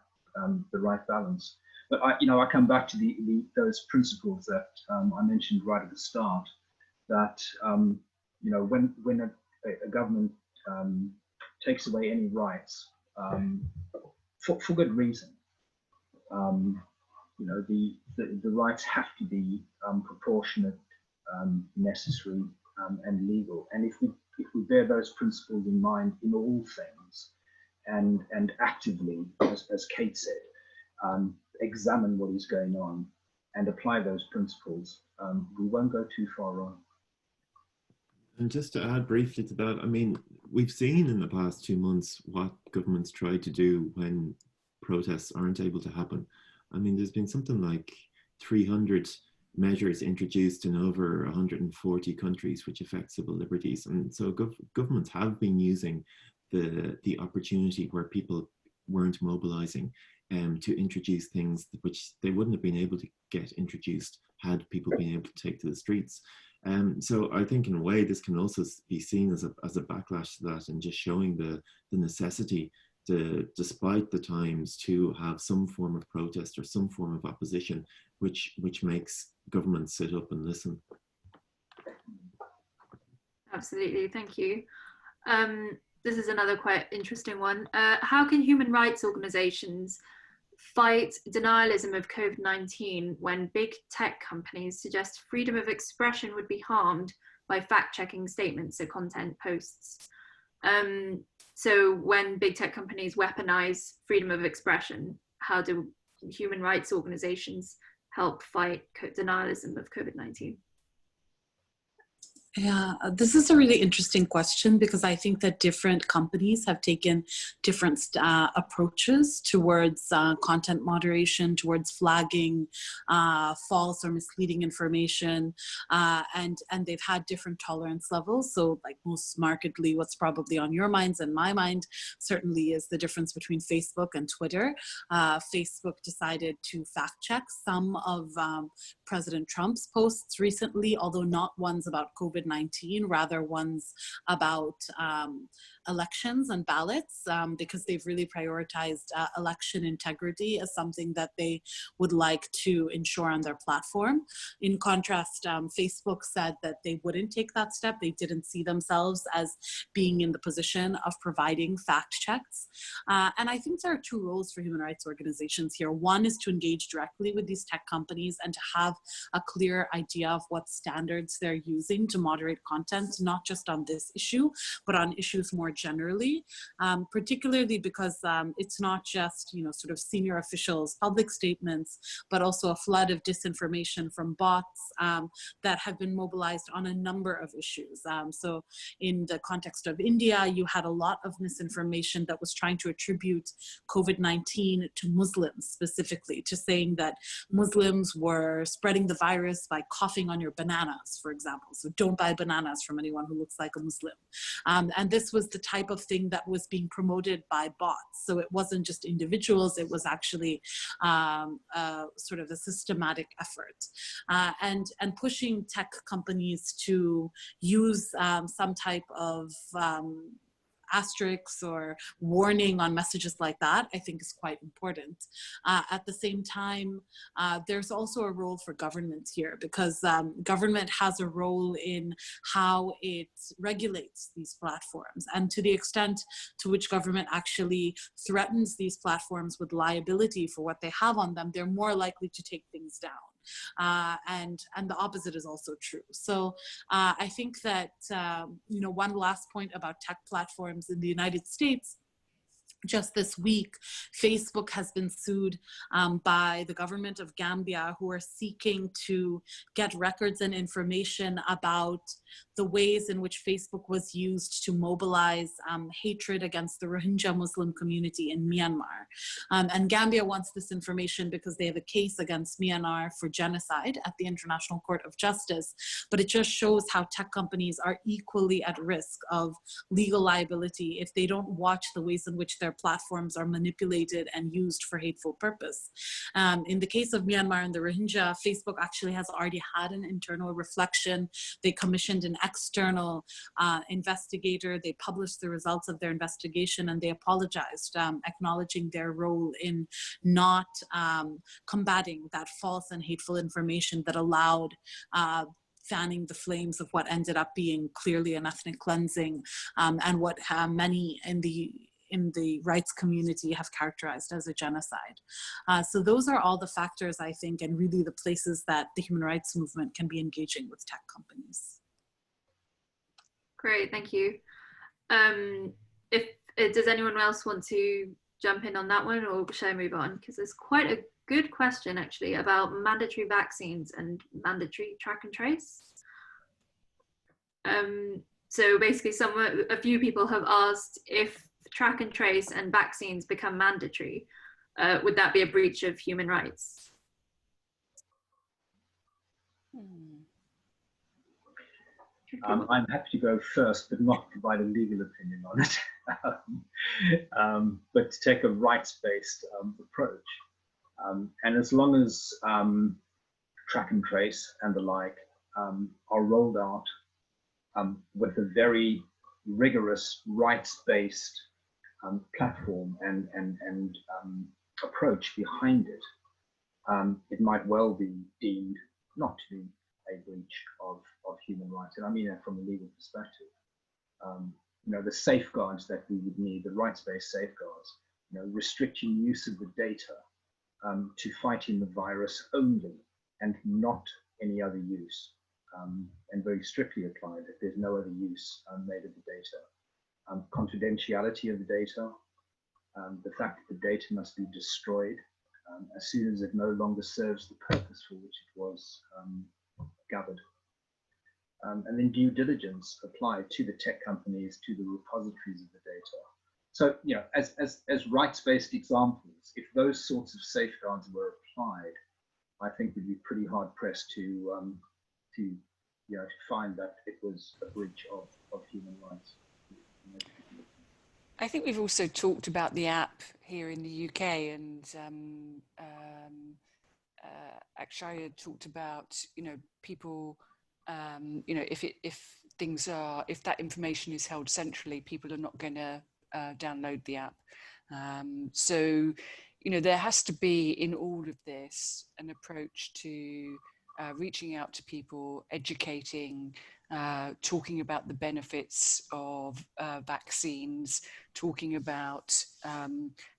the right balance. But I come back to those principles that I mentioned right at the start. That you know, when a government takes away any rights for good reason, the rights have to be proportionate, necessary, and legal. And if we bear those principles in mind in all things, and actively, as Kate said, examine what is going on and apply those principles, we won't go too far wrong. And just to add briefly to that, I mean, we've seen in the past 2 months what governments try to do when protests aren't able to happen. I mean, there's been something like 300 measures introduced in over 140 countries which affect civil liberties. And so governments have been using the opportunity where people weren't mobilizing to introduce things which they wouldn't have been able to get introduced had people been able to take to the streets. So I think in a way this can also be seen as a backlash to that, and just showing the necessity to, despite the times, to have some form of protest or some form of opposition which makes governments sit up and listen. Absolutely, thank you. This is another quite interesting one. How can human rights organizations fight denialism of COVID-19 when big tech companies suggest freedom of expression would be harmed by fact-checking statements or content posts? So when big tech companies weaponize freedom of expression, how do human rights organizations help fight denialism of COVID-19? Yeah, this is a really interesting question, because I think that different companies have taken different approaches towards content moderation, towards flagging false or misleading information, and they've had different tolerance levels. So like most markedly, what's probably on your minds and my mind certainly is the difference between Facebook and Twitter. Facebook decided to fact check some of President Trump's posts recently, although not ones about COVID-19, rather ones about elections and ballots, because they've really prioritized election integrity as something that they would like to ensure on their platform. In contrast, Facebook said that they wouldn't take that step. They didn't see themselves as being in the position of providing fact checks. And I think there are two roles for human rights organizations here. One is to engage directly with these tech companies and to have a clear idea of what standards they're using to moderate content, not just on this issue, but on issues more generally, particularly because it's not just, sort of senior officials' public statements, but also a flood of disinformation from bots that have been mobilized on a number of issues. So in the context of India, you had a lot of misinformation that was trying to attribute COVID-19 to Muslims specifically, to saying that Muslims were spreading the virus by coughing on your bananas, for example. So don't buy bananas from anyone who looks like a Muslim. And this was the type of thing that was being promoted by bots. So it wasn't just individuals, it was actually sort of a systematic effort. And pushing tech companies to use some type of asterisks or warning on messages like that, I think is quite important. At the same time, there's also a role for government here, because government has a role in how it regulates these platforms. And to the extent to which government actually threatens these platforms with liability for what they have on them, they're more likely to take things down. And the opposite is also true. So I think that, one last point about tech platforms in the United States. Just this week, Facebook has been sued by the government of Gambia, who are seeking to get records and information about the ways in which Facebook was used to mobilize hatred against the Rohingya Muslim community in Myanmar. And Gambia wants this information because they have a case against Myanmar for genocide at the International Court of Justice. But it just shows how tech companies are equally at risk of legal liability if they don't watch the ways in which their platforms are manipulated and used for hateful purpose. In the case of Myanmar and the Rohingya, Facebook actually has already had an internal reflection. They commissioned an external investigator. They published the results of their investigation, and they apologized, acknowledging their role in not combating that false and hateful information that allowed fanning the flames of what ended up being clearly an ethnic cleansing, and what many in the in the rights community have characterized as a genocide. So those are all the factors, I think, and really the places that the human rights movement can be engaging with tech companies. Great, thank you. Does anyone else want to jump in on that one, or shall I move on? Because there's quite a good question actually about mandatory vaccines and mandatory track and trace. So basically a few people have asked, if track and trace and vaccines become mandatory, would that be a breach of human rights? I'm happy to go first, but not provide a legal opinion on it, but to take a rights-based approach. And as long as track and trace and the like are rolled out with a very rigorous rights-based platform and approach behind it, it might well be deemed not to be a breach of human rights. And I mean that from a legal perspective. You know, the safeguards that we would need, the rights-based safeguards, you know, restricting use of the data to fighting the virus only and not any other use, and very strictly applied if there's no other use made of the data. Confidentiality of the data, the fact that the data must be destroyed as soon as it no longer serves the purpose for which it was gathered. And then due diligence applied to the tech companies, to the repositories of the data. So, you know, as rights-based examples, if those sorts of safeguards were applied, I think we'd be pretty hard pressed to find that it was a breach of human rights. I think we've also talked about the app here in the UK, and Akshaya talked about, you know, people, you know, if that information is held centrally, people are not going to download the app. So, you know, there has to be in all of this an approach to reaching out to people, educating, talking about the benefits of vaccines, talking about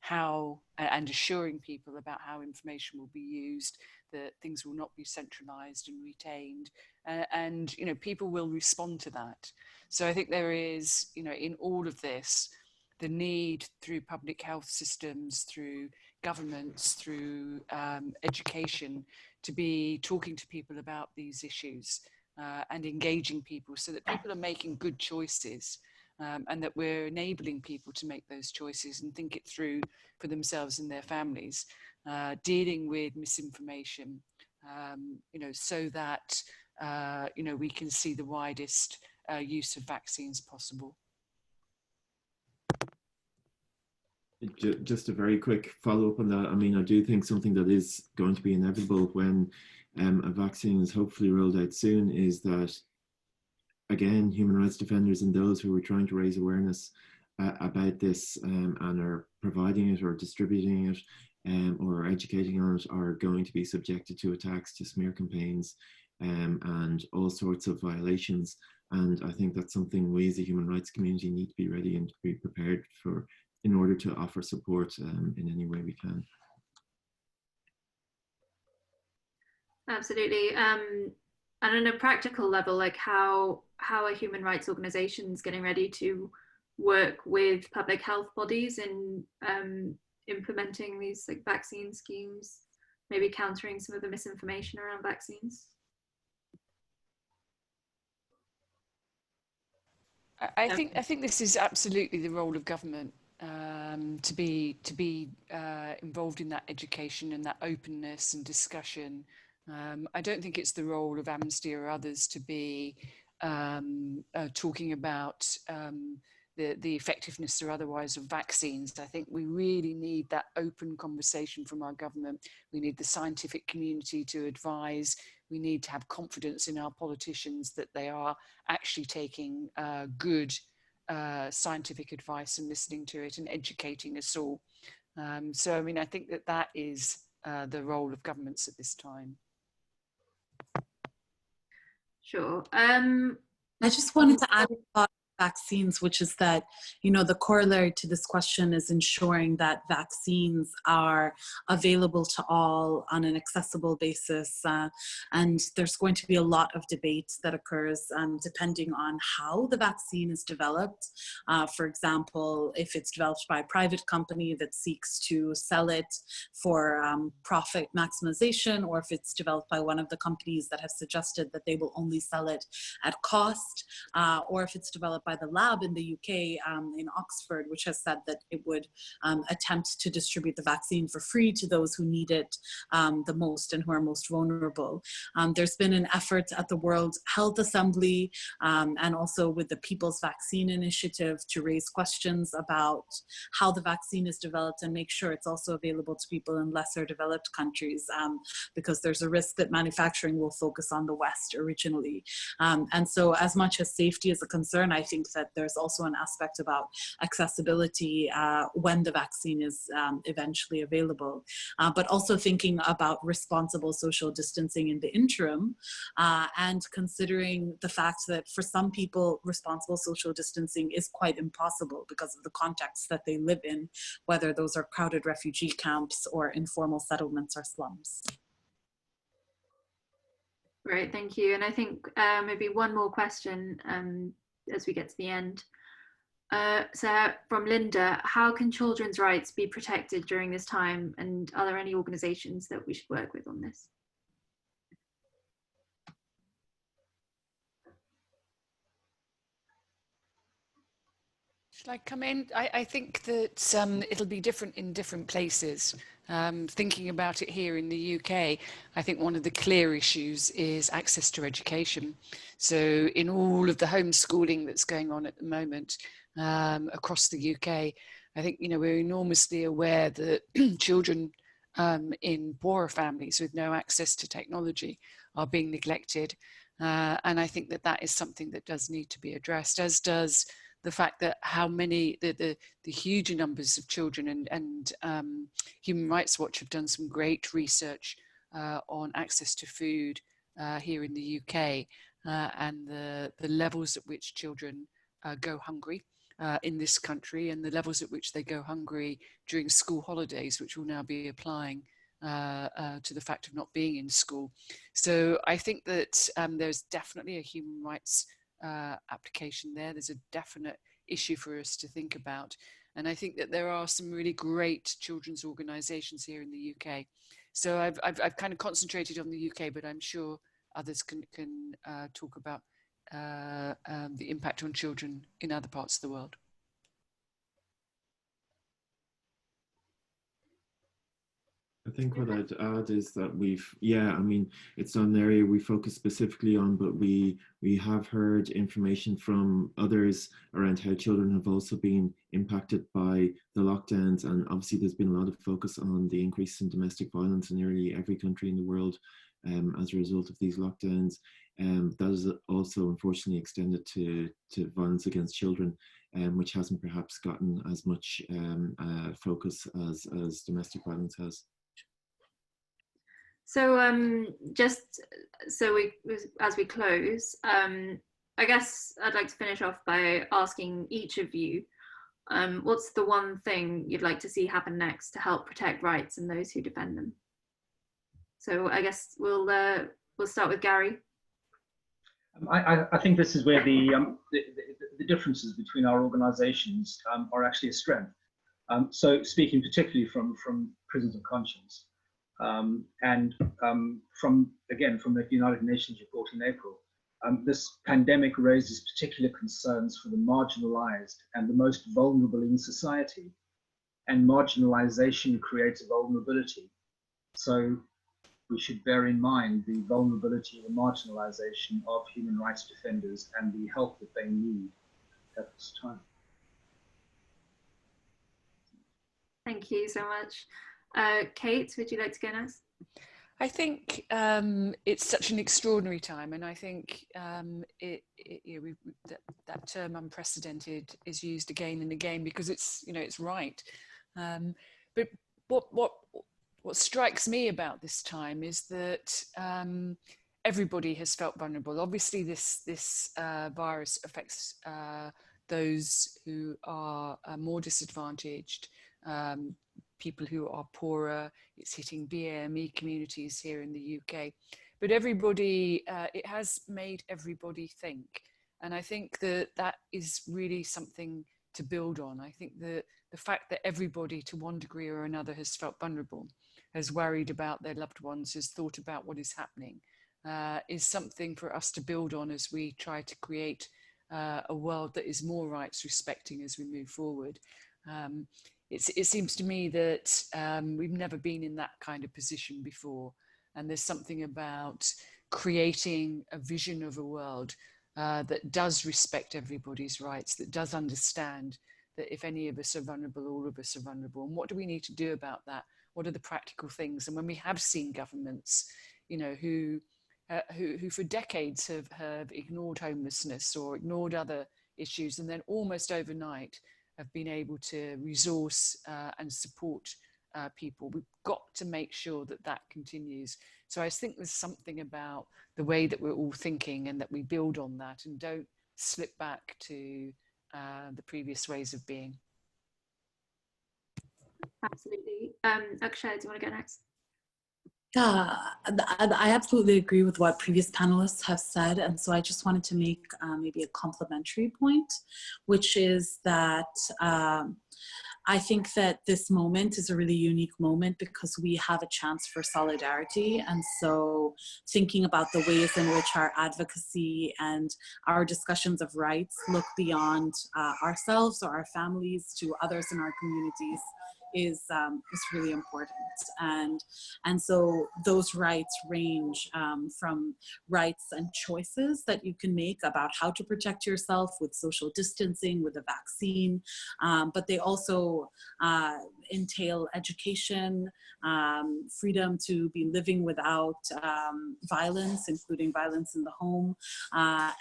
how, and assuring people about how information will be used, that things will not be centralized and retained, and you know, people will respond to that. So I think there is, you know, in all of this, the need through public health systems, through governments, through education, to be talking to people about these issues and engaging people so that people are making good choices, and that we're enabling people to make those choices and think it through for themselves and their families, dealing with misinformation, you know, so that, you know, we can see the widest use of vaccines possible. Just a very quick follow-up on that. I mean, I do think something that is going to be inevitable when a vaccine is hopefully rolled out soon is that, again, human rights defenders and those who are trying to raise awareness about this and are providing it or distributing it or educating on it are going to be subjected to attacks, to smear campaigns, and all sorts of violations. And I think that's something we as a human rights community need to be ready and to be prepared for, in order to offer support in any way we can. Absolutely. And on a practical level, like how are human rights organizations getting ready to work with public health bodies in implementing these like vaccine schemes, maybe countering some of the misinformation around vaccines? I think this is absolutely the role of government, to be involved in that education and that openness and discussion. I don't think it's the role of Amnesty or others to be talking about the effectiveness or otherwise of vaccines. I think we really need that open conversation from our government. We need the scientific community to advise. We need to have confidence in our politicians that they are actually taking good scientific advice and listening to it and educating us all. So, I mean, I think that is the role of governments at this time. Sure. I just wanted to add a thought vaccines, which is that, you know, the corollary to this question is ensuring that vaccines are available to all on an accessible basis. And there's going to be a lot of debate that occurs depending on how the vaccine is developed. For example, if it's developed by a private company that seeks to sell it for profit maximization, or if it's developed by one of the companies that have suggested that they will only sell it at cost, or if it's developed by the lab in the UK in Oxford, which has said that it would attempt to distribute the vaccine for free to those who need it the most and who are most vulnerable. There's been an effort at the World Health Assembly and also with the People's Vaccine Initiative to raise questions about how the vaccine is developed and make sure it's also available to people in lesser developed countries, because there's a risk that manufacturing will focus on the West originally. And so as much as safety is a concern, I think that there's also an aspect about accessibility when the vaccine is eventually available, but also thinking about responsible social distancing in the interim, and considering the fact that for some people, responsible social distancing is quite impossible because of the context that they live in, whether those are crowded refugee camps or informal settlements or slums. Great, thank you. And I think maybe one more question as we get to the end. So from Linda, how can children's rights be protected during this time? And are there any organizations that we should work with on this? Should I come in? I think that it'll be different in different places. Thinking about it here in the UK, I think one of the clear issues is access to education. So in all of the homeschooling that's going on at the moment across the UK, I think, you know, we're enormously aware that children in poorer families with no access to technology are being neglected. And I think that that is something that does need to be addressed, as does the fact that how many, the huge numbers of children, and Human Rights Watch have done some great research on access to food here in the UK, and the levels at which children go hungry in this country, and the levels at which they go hungry during school holidays, which will now be applying to the fact of not being in school. So I think that there's definitely a human rights application there. There's a definite issue for us to think about, and I think that there are some really great children's organisations here in the UK. So I've kind of concentrated on the UK, but I'm sure others can talk about the impact on children in other parts of the world. I think what I'd add is that I mean, it's not an area we focus specifically on, but we have heard information from others around how children have also been impacted by the lockdowns. And obviously there's been a lot of focus on the increase in domestic violence in nearly every country in the world as a result of these lockdowns. That is also unfortunately extended to violence against children, which hasn't perhaps gotten as much focus as domestic violence has. So just so as we close, I guess I'd like to finish off by asking each of you, what's the one thing you'd like to see happen next to help protect rights and those who defend them? So I guess we'll start with Gary. I think this is where the differences between our organisations are actually a strength. So speaking particularly from Prisons of Conscience, and from the United Nations report in April, this pandemic raises particular concerns for the marginalised and the most vulnerable in society, and marginalisation creates vulnerability. So we should bear in mind the vulnerability and the marginalisation of human rights defenders and the help that they need at this time. Thank you so much. Kate, would you like to go next? I think it's such an extraordinary time, and I think that term "unprecedented" is used again and again because it's right. But what strikes me about this time is that everybody has felt vulnerable. Obviously, this virus affects those who are more disadvantaged, people who are poorer. It's hitting BAME communities here in the UK. But everybody, it has made everybody think. And I think that that is really something to build on. I think that the fact that everybody to one degree or another has felt vulnerable, has worried about their loved ones, has thought about what is happening, is something for us to build on as we try to create a world that is more rights respecting as we move forward. It seems to me that we've never been in that kind of position before. And there's something about creating a vision of a world that does respect everybody's rights, that does understand that if any of us are vulnerable, all of us are vulnerable. And what do we need to do about that? What are the practical things? And when we have seen governments, you know, who for decades have ignored homelessness or ignored other issues, and then almost overnight have been able to resource and support people, we've got to make sure that that continues. So I think there's something about the way that we're all thinking and that we build on that and don't slip back to the previous ways of being. Absolutely. Akshay, do you want to go next? Yeah, I absolutely agree with what previous panelists have said. And so I just wanted to make maybe a complementary point, which is that I think that this moment is a really unique moment because we have a chance for solidarity. And so thinking about the ways in which our advocacy and our discussions of rights look beyond ourselves or our families to others in our communities is really important. And so those rights range from rights and choices that you can make about how to protect yourself with social distancing, with a vaccine, but they also entail education, freedom to be living without violence, including violence in the home,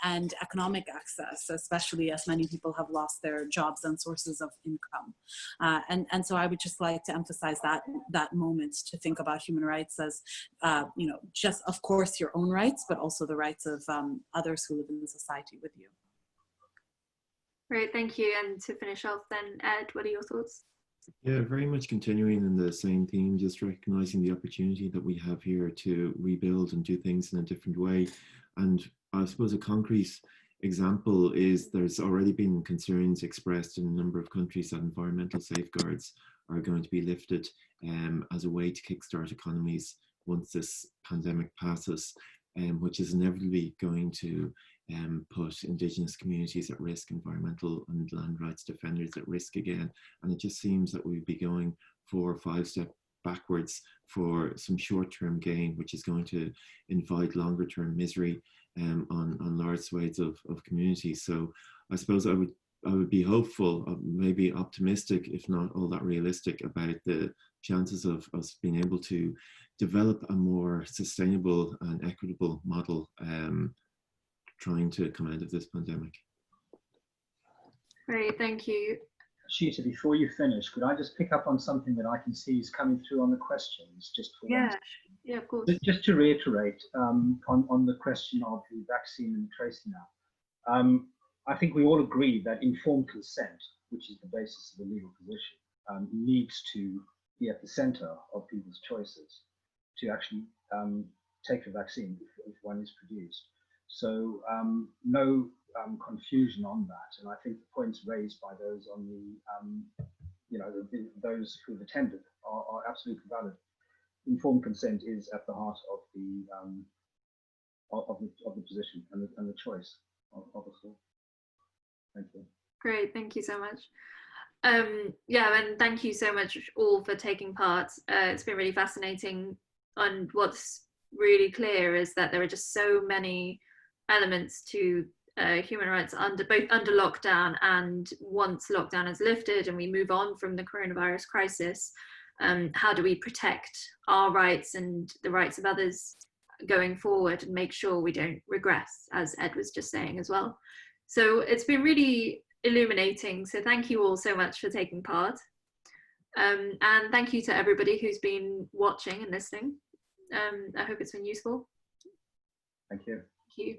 and economic access, especially as many people have lost their jobs and sources of income. And so I would just like to emphasize that moment to think about human rights as, you know, just of course your own rights, but also the rights of others who live in society with you. Great, thank you. And to finish off then, Ed, what are your thoughts? Yeah, very much continuing in the same theme, just recognizing the opportunity that we have here to rebuild and do things in a different way. And I suppose a concrete example is there's already been concerns expressed in a number of countries that environmental safeguards are going to be lifted as a way to kickstart economies once this pandemic passes, which is inevitably going to put Indigenous communities at risk, environmental and land rights defenders at risk again. And it just seems that we'd be going 4 or 5 steps backwards for some short-term gain, which is going to invite longer-term misery on large swathes of communities. So I suppose I would be hopeful, maybe optimistic, if not all that realistic, about the chances of us being able to develop a more sustainable and equitable model trying to come out of this pandemic. Great, thank you. Sheeta, before you finish, could I just pick up on something that I can see is coming through on the questions, just for Yeah, of course. Just to reiterate on the question of the vaccine and tracing now. I think we all agree that informed consent, which is the basis of the legal position, needs to be at the center of people's choices to actually take the vaccine if one is produced. So no confusion on that. And I think the points raised by those on the, you know, those who've attended are absolutely valid. Informed consent is at the heart of the position and the choice of us all. Thank you. Great, thank you so much. Yeah, and thank you so much all for taking part. It's been really fascinating. And what's really clear is that there are just so many elements to human rights both under lockdown and once lockdown is lifted and we move on from the coronavirus crisis. How do we protect our rights and the rights of others going forward and make sure we don't regress, as Ed was just saying as well. So it's been really illuminating. So thank you all so much for taking part. And thank you to everybody who's been watching and listening. I hope it's been useful. Thank you. Thank you.